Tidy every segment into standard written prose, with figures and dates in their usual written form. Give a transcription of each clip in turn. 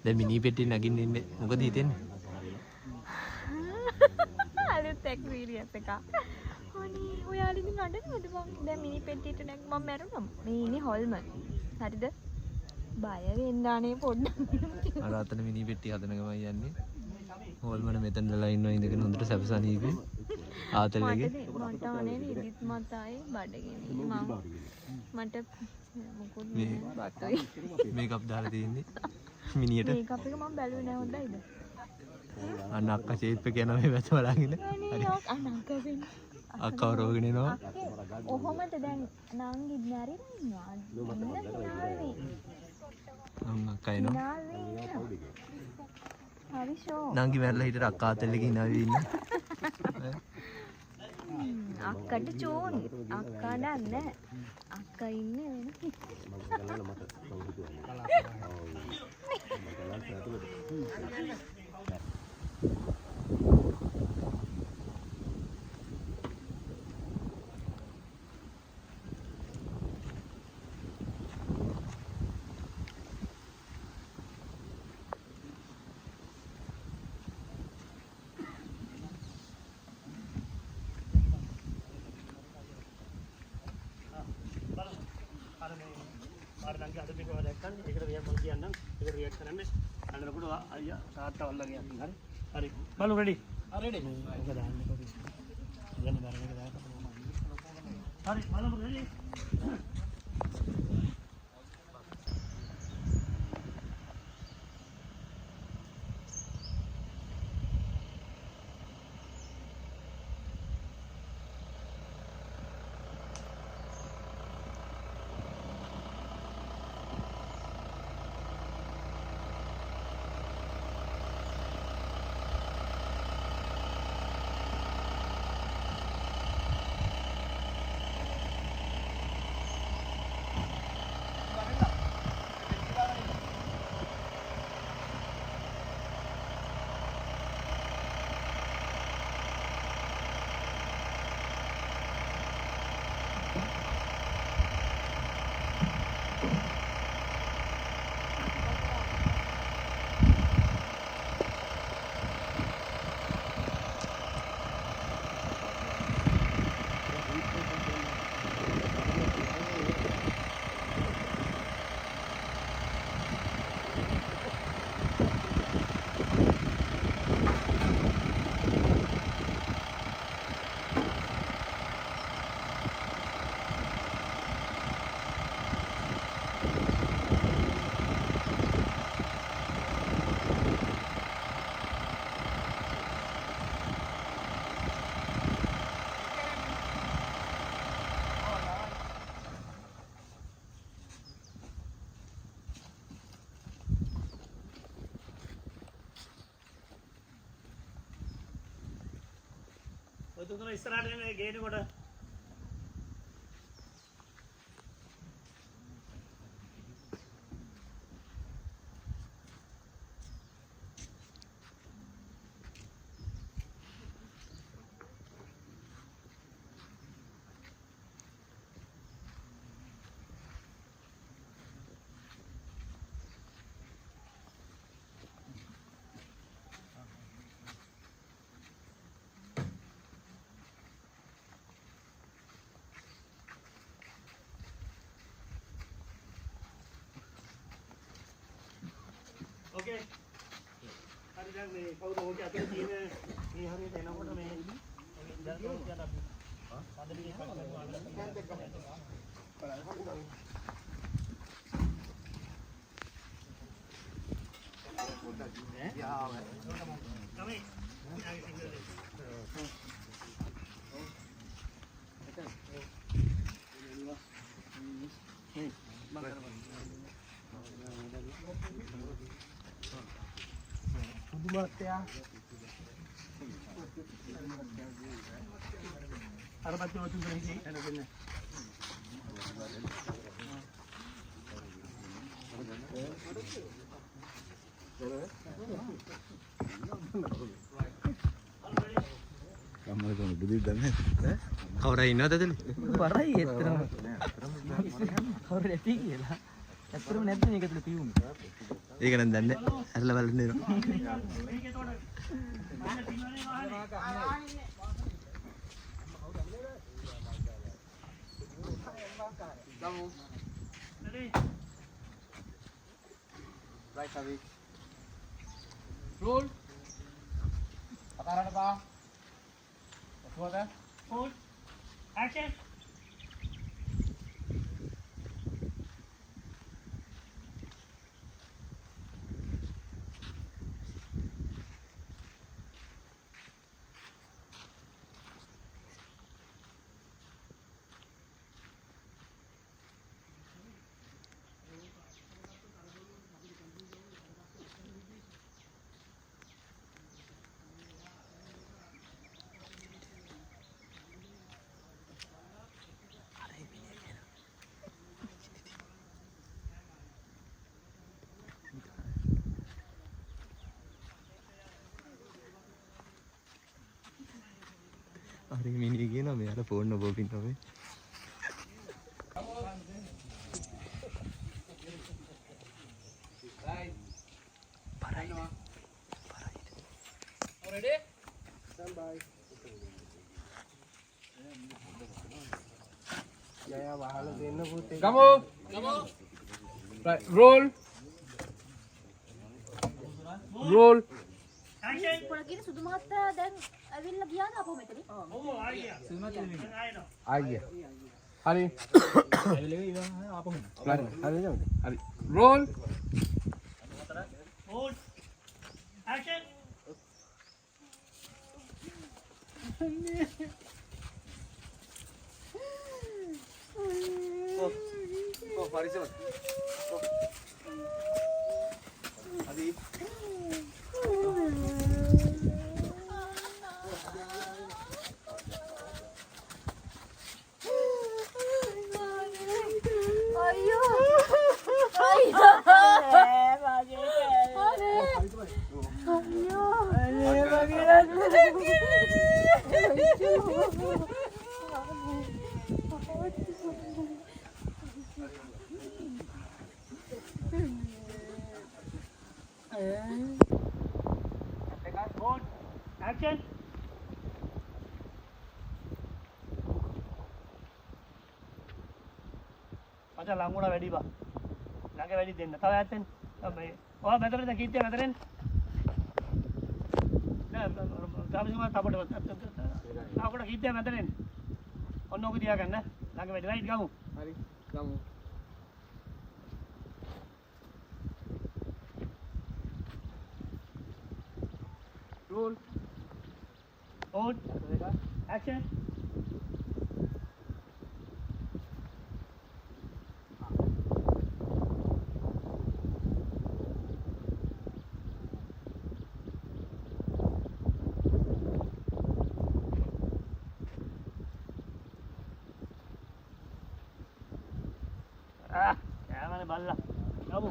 දැන් මිනි පෙට්ටිය නගින්න ඉන්නේ. මොකද හිතෙන්නේ? අලුත් එක්ස්පීරියන්ස් එකක්. අනේ ඔයාලා ඉතින් නඩනවද මම දැන් මිනි පෙට්ටියට නැග මම මැරුණා. මේ ඉන්නේ හොල්ම. හරිද? බය වෙන්න අනේ පොඩ්ඩක්. අර අතන මිනි පෙට්ටිය හදන ගමන් යන්නේ. හොල්මන මෙතනදලා ඉන්නවා ඉඳගෙන හොඳට සැපසනීපේ. ආතල්ලගේ මට අනේ ඉදිත් මතයි බඩගිනි මම මට මොකුත් බටයි මේකප් දාලා තියෙන්නේ මිනියට. මේකප් එක මම බැලුවේ නෑ හොඳයිද? අන්න අක්කා ෂේප් එක යනවා මේ පැත්ත බලාගෙන. හරි අනංක වෙන්නේ. අක්කව රෝගෙන එනවා. ඔහොමද දැන් නංගි නැරිලා ඉන්නවා. අක්කා එනවා. හරි ෂෝ. නංගි මැරලා හිටට අක්කා ආතල්ලගේ ඉනාවේ ඉන්න. අක්කට චෝන් අක්කා නෑ අක්කා ඉන්නේ හරි බලු රෙඩි හරි බලමු රෙඩි තුන ඉස්සරහට එන ගේන කොට ओके හරි දැන් මේ කවුද ඕකේ අතේ තියෙන මේ හරියට එනකොට මේ Buatnya, harus baca waktu berhenti, enak-enak. Kamu itu beli dan කවුරු ඉන්නවද එතන? බරයි ඇත්තටම. කවුරු නැති කියලා. ඇත්තටම නැද්ද මේක ඇතුලේ පියුම්? ඒක නම් දන්නේ. ඇරලා බලන්න එනවා. Right, Avi. Roll. Pakarana pa. What's that? Hold. Action. අර මිනිහ කියනවා මෙයාට ෆෝන් නබෝ පින්නවා මේ. Ready? Stand by. Jaya wahala denna putte. Come on. Come on. Right. Roll. Roll. Action. පොඩ කියන සුදු මහත්තයා දැන් ඇවිල්ලා ගියාද අපෝ මෙතන? ඔව් ආයියා. ආයිනෝ. Aaya. Hari. Right. Hari jam. Hari. Roll. Hold. Action. Oh, Faris. Adi. අයියෝ. Hold. Action. මචං ලංගුණා වැඩි බා. ළඟ වැඩි දෙන්න. තව ඈත් වෙන්න. මේ ඔයා මෙතනද කීත්තේ මෙතනින්. නෑ ගාමිසුමා තපඩ. තාකොට කීත්තේ මෙතනින්. ඔන්න ඔක තියාගන්න. ළඟ වැඩි රයිට් ගමු. Hari. Kamu. Roll. Hold. Action. කෑමනේ බල්ලා. යමු.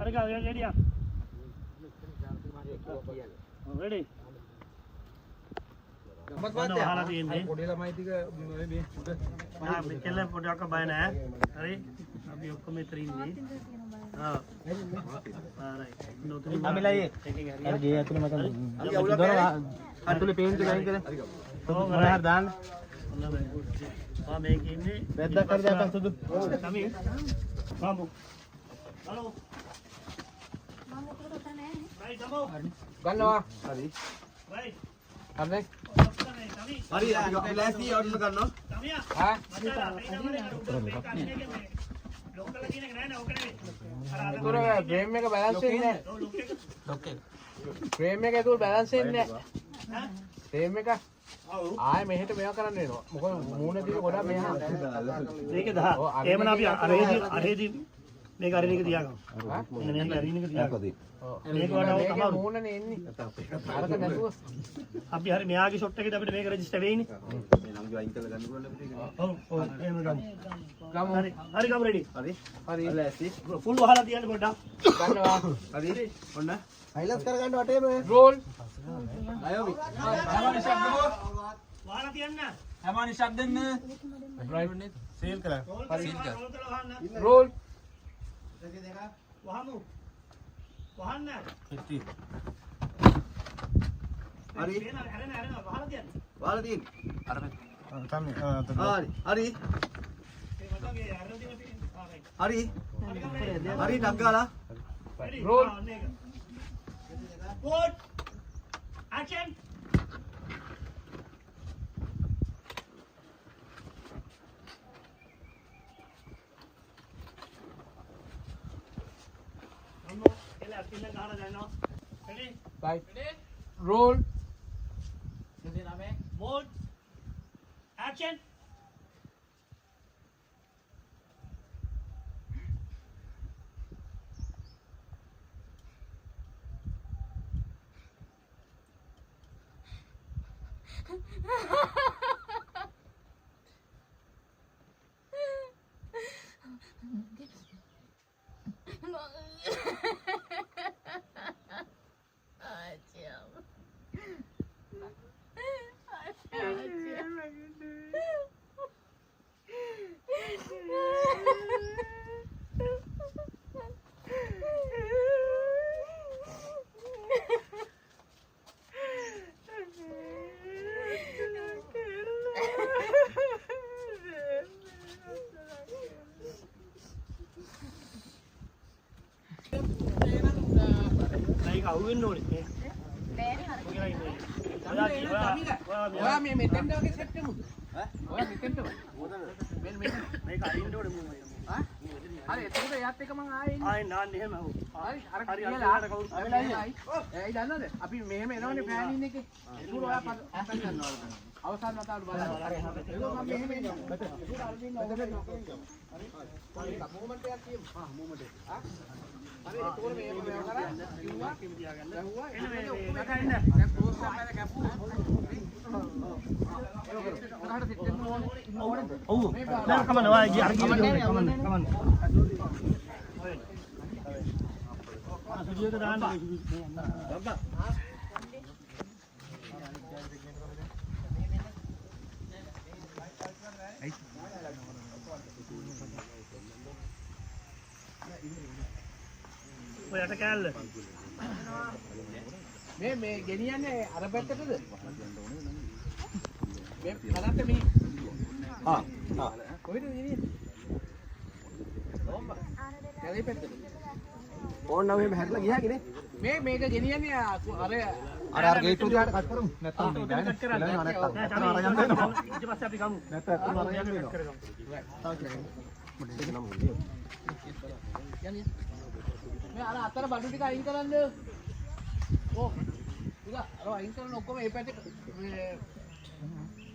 අර ගා රෙඩියා. ready. ගම්මත් වහලා තියෙන්නේ. පොඩි ළමයි ටික මේ උඩ. ආ මෙකෙල්ල පොඩ්ඩක් බය නැහැ. හරි. අපි ඔක්කොම මෙතන ඉන්නේ. ආ. right. නොතරින් අමිලයි. අර ගේ ඇතුලේ මතන්. අපි අවුලක් නැහැ. අතුලේ පේන්ට් එක අයින් කරලා. ඔව් මොනවාර දාන්න. ආ මේකේ ඉන්නේ. වැද්දක් හරි දාන්න සුදු. තමයි. බාමු. හලෝ. මම උඩට උතර නෑ නේ. right ගමු. ගන්නවා. හරි. right. හරි. හරි අපි ලෑස්ති අවුට් ගන්නවා. තමියා. හා ලෝකල කියන එක නෑ නේ ඔක නෙවෙයි. ඒතර ෆ්‍රේම් එක බැලන්ස් වෙන්නේ නැහැ. ලොක් එක. ලොක් එක. ෆ්‍රේම් එක ඒතර බැලන්ස් වෙන්නේ නැහැ. ෆ්‍රේම් එක ආයෙ මෙහෙට මේවා කරන්න වෙනවා. මොකද මූණ දිගේ ගොඩක් මෙහා. මේක 10. එහෙමනම් අපි අරේදී මේක අරේදී තියාගමු. මෙන්න මේක අරේදී තියාගමු. මේක වඩා මේක තමයි. මූණනේ එන්නේ. අරක නැතුව. අපි හරි මෙයාගේ ෂොට් එකේදී අපිට මේක රෙජිස්ටර් වෙයිනේ. මේ නම් ජොයින් කරලා ගන්න පුළුවන් අපිට. ඔව් ඔව් එහෙම ගමු. ගමු. හරි හරි ගමු රෙඩි. හරි. හරි. ලෑස්ති. ෆුල් වහලා තියන්න පොඩ්ඩක්. ගන්නවා. හරි. ඔන්න. හයිලයිට් කරගන්න වටේම. රෝල්. අයෝමි. වහලා තියන්න. හැමෝම නිශ්ශබ්ද වෙන්න. සීල් කළා. සීල් කර. රෝල්. වහමු. වහන්න. හරි. හැරෙන වහලා තියන්න. වහලා තියෙන. අර පැත්ත. තමයි. හරි. හරි. හරි ටක් ගාලා. Roll. Good. Action. Right. Roll. Mode. Action. අහුවෙන්න ඕනේ. ඔයා මේ මෙතෙන්ට වගේ සෙට් වෙමුද? ඔයා මෙතෙන්ට වගේ. මෙන්න මේක අරින්න ඕනේ මම. හරි එතකොට එයාත් එක මං ආයෙ එන්නේ. ආයෙ නාන්න එහෙම අහුව. හරි අර කියලා කවුරුත් ඇවිල්ලා ඇයි දන්නවද? අපි මෙහෙම එනවනේ ෆෑන් එකේ. ඒක ඔයා පස්සෙන් ගන්නවා. අවසාන වතාවට බලන්න. ඒක මම මෙහෙම එන්නේ. මෙතන. ඒක අර දින්න ඕනේ. හරි මොමන්ට් එකක් කියමු. මොමන්ට් එක. හරි එතකොට මේක මේව කරා. කිව්වා තියාගන්න. ගහුවා. එන්න මේ දැන් පෝස්ට් එකක් මම කැපුවා. ඔව්. නෑ කමන්න වායි ගිය අර කමන්න. සුජියට දාන්න. බබ්බා. ඔයාට කෑල්ල. මේ ගෙනියන්නේ අර පැත්තටද? මේ බලන්න මේ. කොහෙද ගෙනියන්නේ? කැලේ පැත්තට. ඕන්න නම් එහෙම හැදලා ගියාගේ නේ. මේක ගෙනියන්නේ අර ගේට් උඩ යට කට් කරමු. නැත්තම් මේ බෑනේ. කට් කරන්න. නැත්තම් නැත්තම් අරගෙන දෙනවා. ඊට පස්සේ අපි ගමු. නැත්තම් අරගෙන දෙනවා. මේ අර අතර බඩු ටික අයින් කරන්න. ඕ. ටික අර අයින් කරන ඔක්කොම මේ පැත්තේ මේ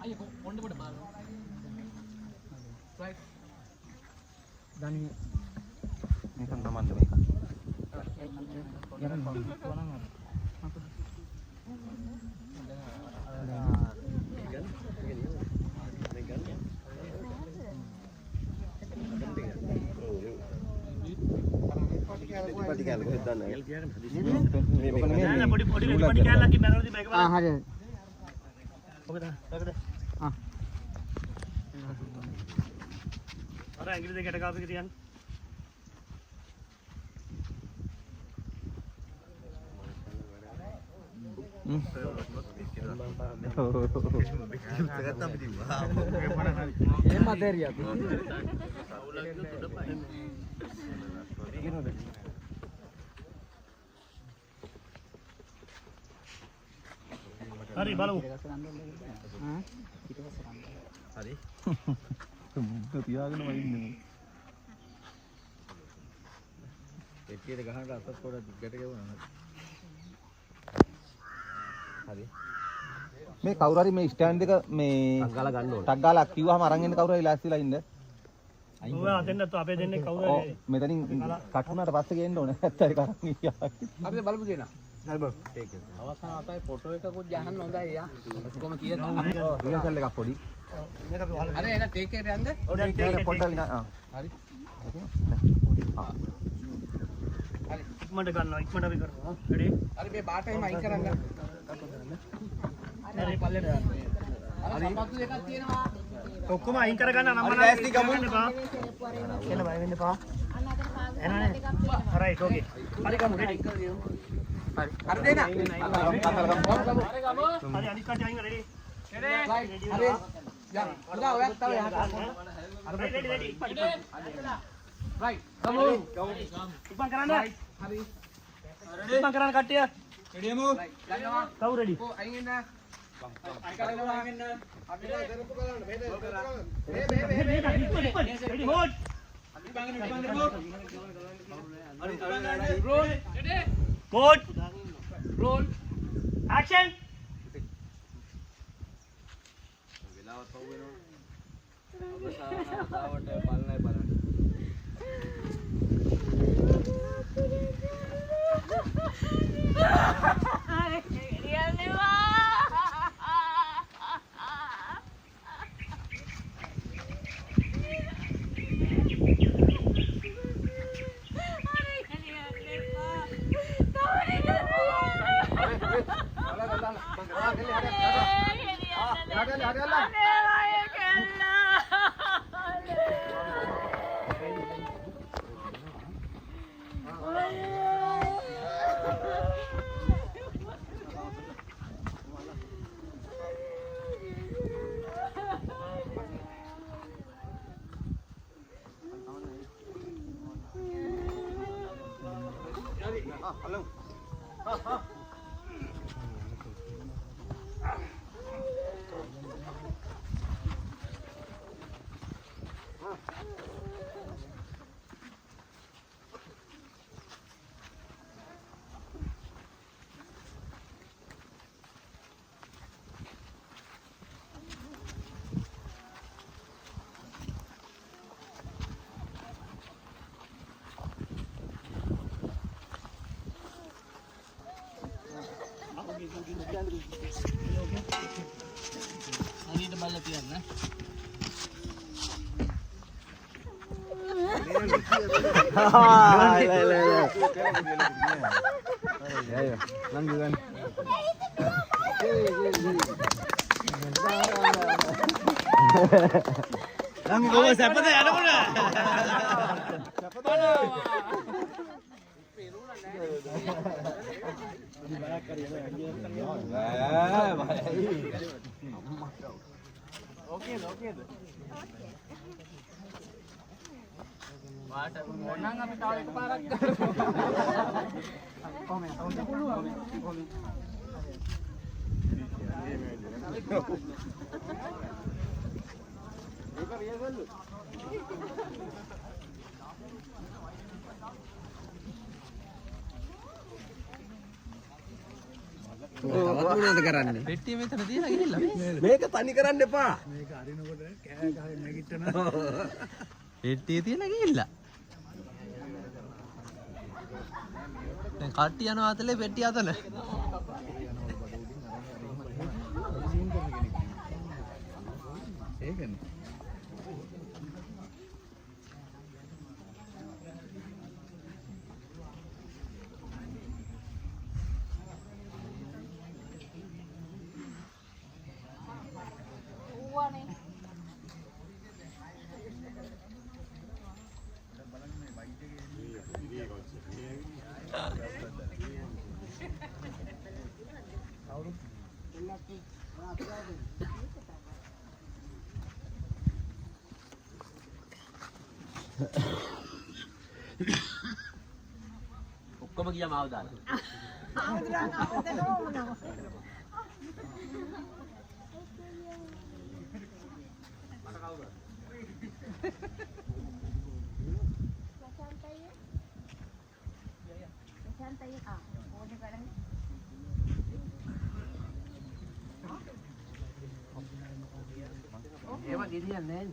අයිය කොණ්ඩ කොට බලන්න. රයිට්. දනි මේක නමන්න මේක. යන්න බං. පටි කැලේ කොහෙද දන්නේ? නෑ පොඩි කෑල්ලක් මැරලා තිබ්බ එක බලන්න. හරි. ඔකද? අර ඇඟිලි දෙකට කාපු එක තියන්න. හරි බලමු. හරි. මුද්ද තියාගෙන වයින්නේ. පෙට්ටියට ගහනට අතත් පොඩක් දිගට ගෙවුණා. හරි. මේ කවුරු හරි මේ ස්ටෑන්ඩ් එක මේ ටක් ගාලා ගන්න ඕනේ. ටක් ගාලා කිව්වහම අරන් එන්න කවුරු හරි ලෑස්තිලා ඉන්න. ඔයා අතෙන්ද අපේ දෙන්නේ කවුද? ඔව් මෙතනින් කට් වුණාට පස්සේ ගේන්න ඕනේ. නැත්නම් ඒක අරන් ගියා. අපිට බලමු දෙනා. හරි බං. ඒක. අවසාන අතයි ෆොටෝ එකකුත් ගහන්න හොඳයි යා. ඔක්කොම තියෙනවා. රිහර්සල් එකක් පොඩි. මේක අපි වහලා. අර එන ටේක් එකට යන්න. ඔව් දැන් ඒක පොඩ්ඩක් විනා. හරි. හරි ඉක්මනට ගන්නවා ඉක්මනට අපි කරනවා. රෙඩි? හරි මේ බාට එහෙම අයින් කරන්න. හරි පල්ලෙට. සම්පත්තු දෙකක් තියෙනවා. ඔක්කොම අයින් කරගන්න නම් මම ලෑස්ති ගමුන් එපා. එන්න බය වෙන්න එපා. එනනේ. හරයිට් ඕකේ. හරි ගමු රෙඩි. හරි. හරි දෙන්න. හරි අනිත් කට්ටිය අයින් රෙඩි. හරි. යන්න. උදා ඔයත් තව යහට. Ready ready. රයිට්. ගමු. ඉක්මන් කරන්න. හරි. ඉක්මන් කරන්න කට්ටිය. රෙඩියමු. යන්නවා. කවුරු රෙඩි? ඔව් අයින් එන්න. අයින් කරනවා අයින් එන්න. අපි දෙරපු කරන්න. මේ රෙඩි හොට්. රෝල්. කෝඩ්. රෝල්. ඇක්ෂන්. අනිත් බල්ල තියන්න. ලංගු කොහොමද සැපද යනකොට? ඕකේද ඕකේද? වාට ඕනනම් අපි තව එකපාරක් කොහොමද? පුළුවන්. ඒක රියල්ද? මොනවද කරන්නේ? පෙට්ටිය මෙතන තියලා ගිහිල්ලා මේක තනි කරන්න එපා. මේක අරිනකොට කෑ ගහගෙන නැගිටින. පෙට්ටිය තියලා ගිහිල්ලා දැන් කට්ටිය යනවා අතලේ පෙට්ටිය අතල ඒකනේ ඔක්කොම ගියා මාව දාලා. ඒව ගෙඩියක් නැහැ.